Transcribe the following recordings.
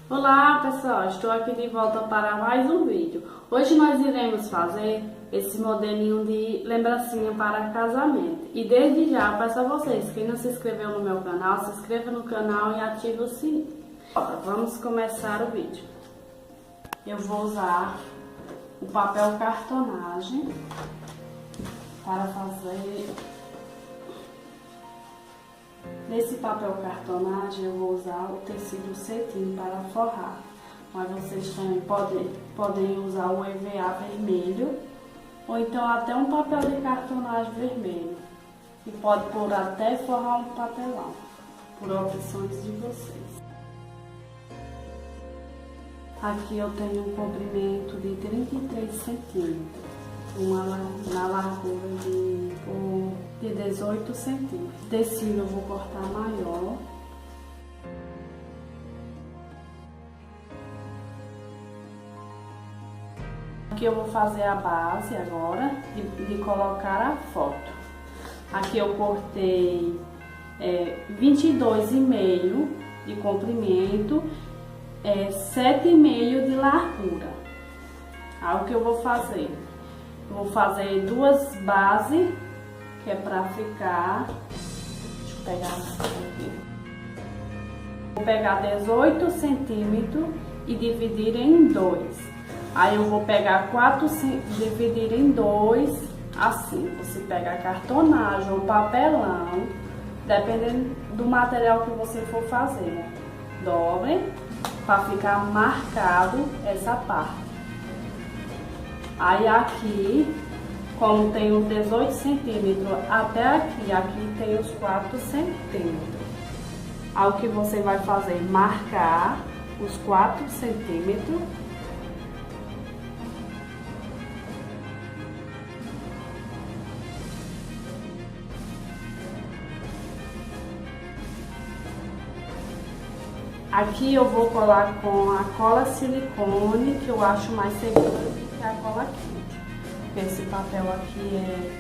Olá pessoal, estou aqui de volta para mais um vídeo. Hoje nós iremos fazer esse modelinho de lembrancinha para casamento. E desde já peço a vocês, quem não se inscreveu no meu canal, se inscreva no canal e ative o sininho. Vamos começar o vídeo. Eu vou usar o papel cartonagem para fazer... Nesse papel cartonagem eu vou usar o tecido cetim para forrar, mas vocês também podem usar o EVA vermelho ou então até um papel de cartonagem vermelho e pode pôr até forrar um papelão, por opções de vocês. Aqui eu tenho um comprimento de 33 centímetros, na largura de 18 centímetros. Tecido eu vou cortar maior. Aqui eu vou fazer a base agora de colocar a foto. Aqui eu cortei 22,5 de comprimento, 7,5 de largura. Aí o que eu vou fazer? Eu vou fazer duas bases, que é pra ficar... Deixa eu pegar aqui. Vou pegar 18 centímetros e dividir em 2. Aí eu vou pegar 4 centímetros, dividir em 2, assim. Você pega cartonagem ou papelão, dependendo do material que você for fazer. Dobre, para ficar marcado essa parte. Aí aqui, como tem os 18 centímetros até aqui tem os 4 centímetros. Aí o que você vai fazer? Marcar os 4 centímetros. Aqui eu vou colar com a cola silicone, que eu acho mais segura do que a cola quente. Porque esse papel aqui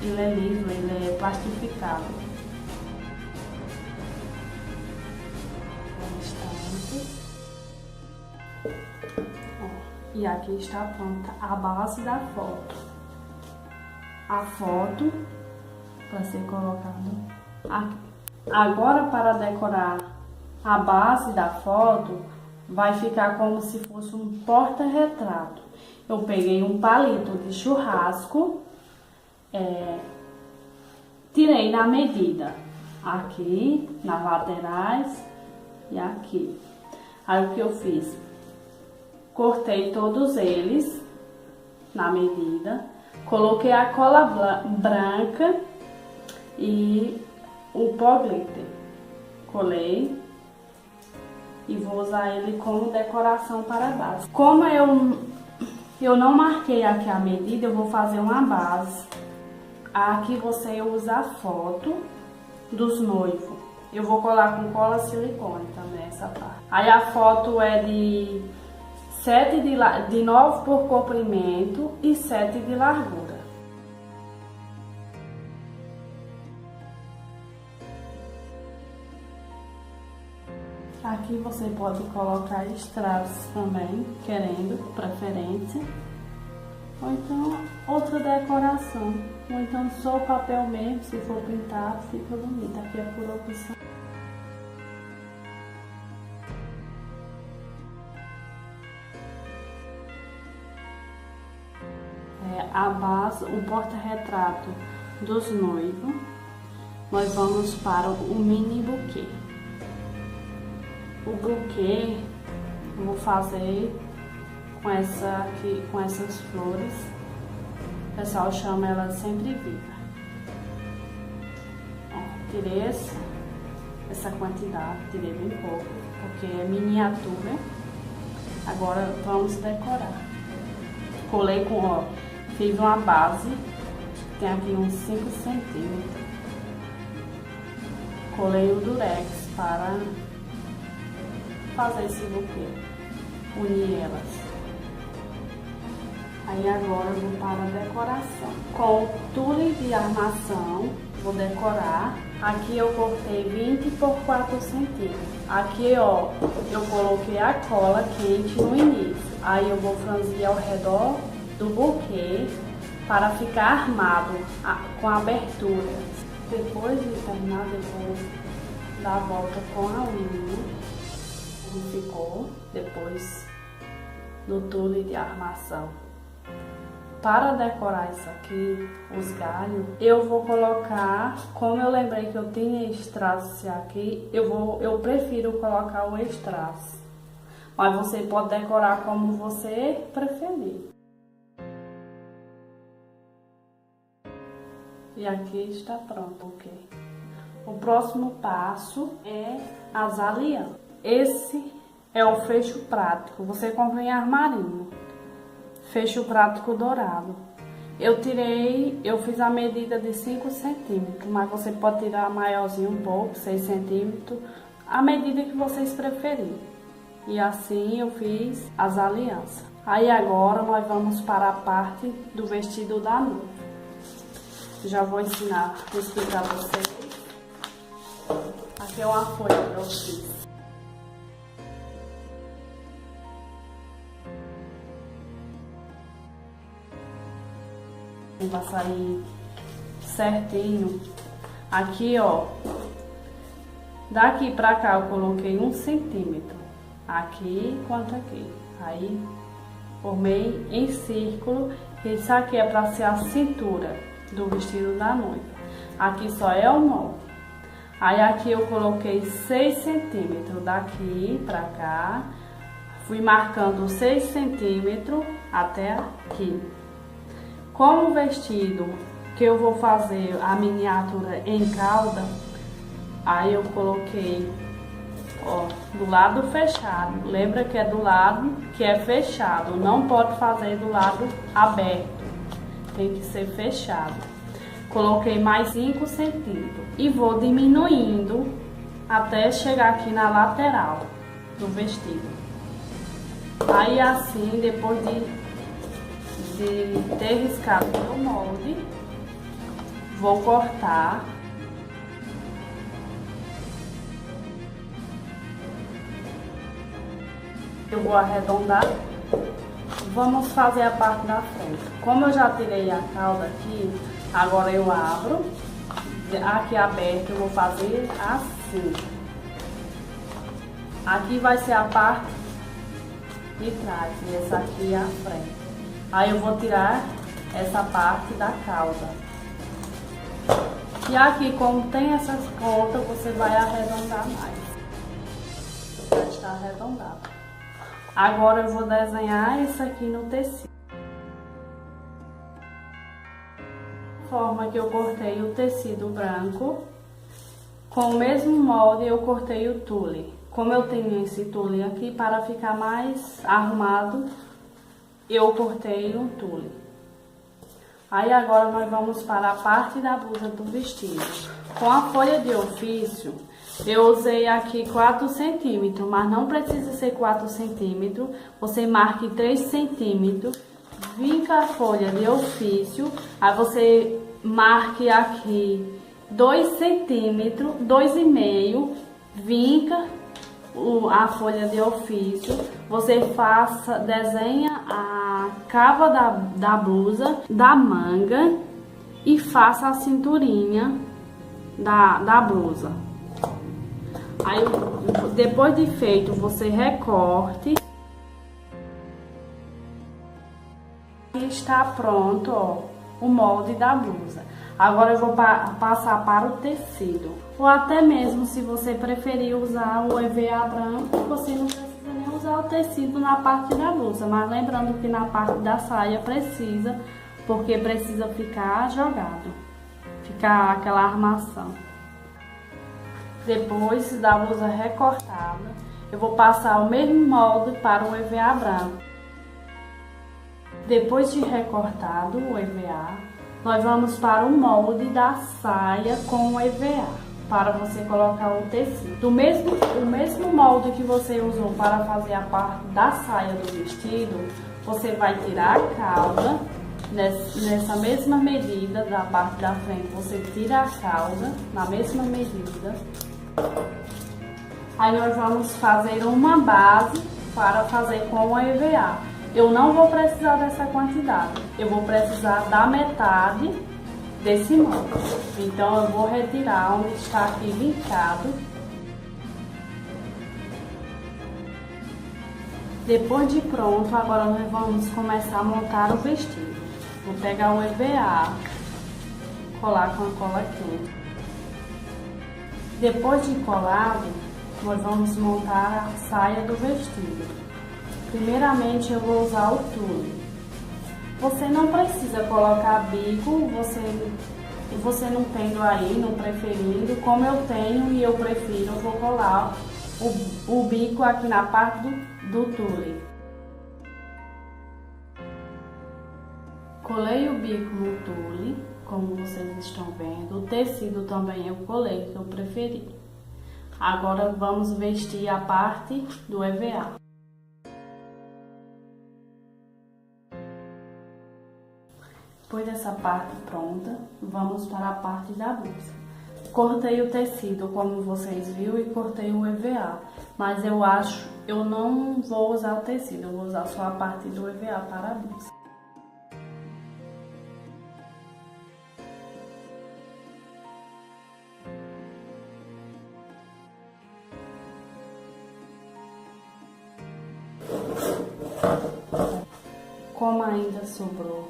ele é liso, ele é plastificado. E aqui está pronta a base da foto. A foto vai ser colocada aqui. Agora, para decorar a base da foto, vai ficar como se fosse um porta-retrato. Eu peguei um palito de churrasco, tirei na medida, aqui, nas laterais e aqui. Aí o que eu fiz? Cortei todos eles na medida, coloquei a cola branca e o pó glitter. Colei. E vou usar ele como decoração para a base. Como eu não marquei aqui a medida, eu vou fazer uma base. Aqui você usa a foto dos noivos. Eu vou colar com cola silicone também essa parte. Aí a foto é de 7 de 9 por comprimento e 7 de largura. Aqui você pode colocar strass também, querendo, preferência. Ou então outra decoração. Ou então só o papel mesmo, se for pintado, fica bonito. Aqui é por opção. A base, o porta-retrato dos noivos. Nós vamos para o mini buquê. O buquê eu vou fazer com essas flores. O pessoal chama ela sempre viva. Ó, tirei essa quantidade, tirei bem pouco, porque é miniatura. Agora vamos decorar. Colei com, fiz uma base, tem aqui uns 5 centímetros. Colei o durex para fazer esse buquê, unir elas. Aí agora eu vou para a decoração. Com tule de armação, vou decorar Aqui eu cortei 20 por 4 centímetros. Aqui, ó, eu coloquei a cola quente no início. Aí eu vou franzir ao redor do buquê para ficar armado com a abertura. Depois de terminar, depois dar a volta com a linha, como ficou depois do tule de armação. Para decorar isso aqui, os galhos, eu vou colocar, como eu lembrei que eu tinha strass aqui, eu prefiro colocar o strass. Mas você pode decorar como você preferir. E aqui está pronto, ok? O próximo passo é as alianças. Esse é o fecho prático, você compra em armarinho. Fecho prático dourado. Eu fiz a medida de 5 centímetros, mas você pode tirar maiorzinho um pouco, 6 centímetros, a medida que vocês preferirem. E assim eu fiz as alianças. Aí agora nós vamos para a parte do vestido da noiva. Já vou explicar a vocês. Aqui é uma folha que eu fiz. Vai sair certinho. Aqui, ó, daqui pra cá eu coloquei 1 centímetro, aqui quanto aqui. Aí formei em círculo. Isso aqui é pra ser a cintura do vestido da noiva. Aqui só é o molde. Aí aqui eu coloquei 6 centímetros daqui pra cá. Fui marcando 6 centímetros até aqui. Como o vestido que eu vou fazer a miniatura em cauda, aí eu coloquei, ó, do lado fechado. Lembra que é do lado que é fechado, não pode fazer do lado aberto, tem que ser fechado. Coloquei mais 5 centímetros e vou diminuindo até chegar aqui na lateral do vestido. Aí assim, depois de ter riscado meu molde, vou cortar. Eu vou arredondar. Vamos fazer a parte da frente. Como eu já tirei a cauda aqui, agora eu abro. Aqui aberto eu vou fazer assim. Aqui vai ser a parte de trás e essa aqui é a frente. Aí eu vou tirar essa parte da cauda. E aqui, como tem essas pontas, você vai arredondar mais. Já está arredondado. Agora eu vou desenhar isso aqui no tecido. Da forma que eu cortei o tecido branco, com o mesmo molde eu cortei o tule. Como eu tenho esse tule aqui, para ficar mais arrumado, eu cortei no tule. Aí agora nós vamos para a parte da blusa do vestido. Com a folha de ofício, eu usei aqui 4 centímetros, mas não precisa ser 4 centímetros. Você marque 3 centímetros, vinca a folha de ofício, aí você marque aqui 2 centímetros, 2,5, vinca a folha de ofício, você desenha a cava da blusa, da manga e faça a cinturinha da blusa. Aí depois de feito, você recorte. E está pronto, ó, o molde da blusa. Agora eu vou passar para o tecido. Ou até mesmo se você preferir usar o EVA branco, você não precisa nem usar o tecido na parte da blusa. Mas lembrando que na parte da saia precisa, porque precisa ficar jogado. Ficar aquela armação. Depois da blusa recortada, eu vou passar o mesmo molde para o EVA branco. Depois de recortado o EVA, nós vamos para o molde da saia com o EVA, para você colocar o tecido. O mesmo molde que você usou para fazer a parte da saia do vestido, você vai tirar a cauda nessa mesma medida da parte da frente, você tira a cauda na mesma medida. Aí nós vamos fazer uma base para fazer com o EVA. Eu não vou precisar dessa quantidade, eu vou precisar da metade desse molde. Então eu vou retirar onde está aqui vincado. Depois de pronto, agora nós vamos começar a montar o vestido. Vou pegar o EVA, colar com a cola quente. Depois de colado, nós vamos montar a saia do vestido. Primeiramente eu vou usar o tule. Você não precisa colocar bico, você não tendo aí, não preferindo, como eu tenho e eu prefiro, eu vou colar o bico aqui na parte do tule. Colei o bico no tule, como vocês estão vendo. O tecido também eu colei, que eu preferi. Agora vamos vestir a parte do EVA. Depois dessa parte pronta, vamos para a parte da blusa. Cortei o tecido, como vocês viram, e cortei o EVA. Mas eu não vou usar o tecido, eu vou usar só a parte do EVA para a blusa. Como ainda sobrou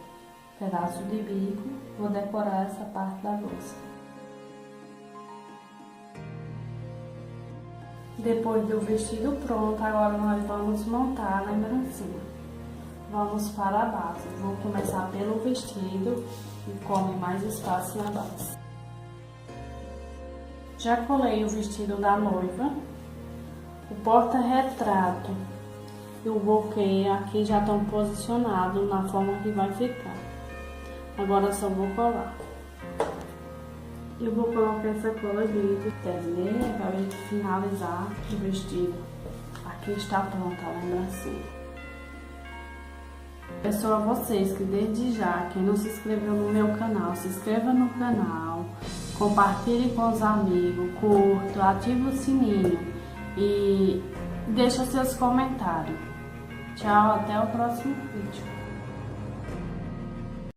pedaço de bico, vou decorar essa parte da blusa. Depois do vestido pronto, agora nós vamos montar a lembrancinha. Vamos para a base. Vou começar pelo vestido e come mais espaço na base. Já colei o vestido da noiva, o porta-retrato e o buquê aqui já estão posicionados na forma que vai ficar. Agora só vou colar. Eu vou colocar essa cola de terceira para finalizar o vestido. Aqui está pronta a lembrancinha. Peço a vocês que desde já, quem não se inscreveu no meu canal, se inscreva no canal, compartilhe com os amigos, curta, ative o sininho e deixa seus comentários. Tchau, até o próximo vídeo.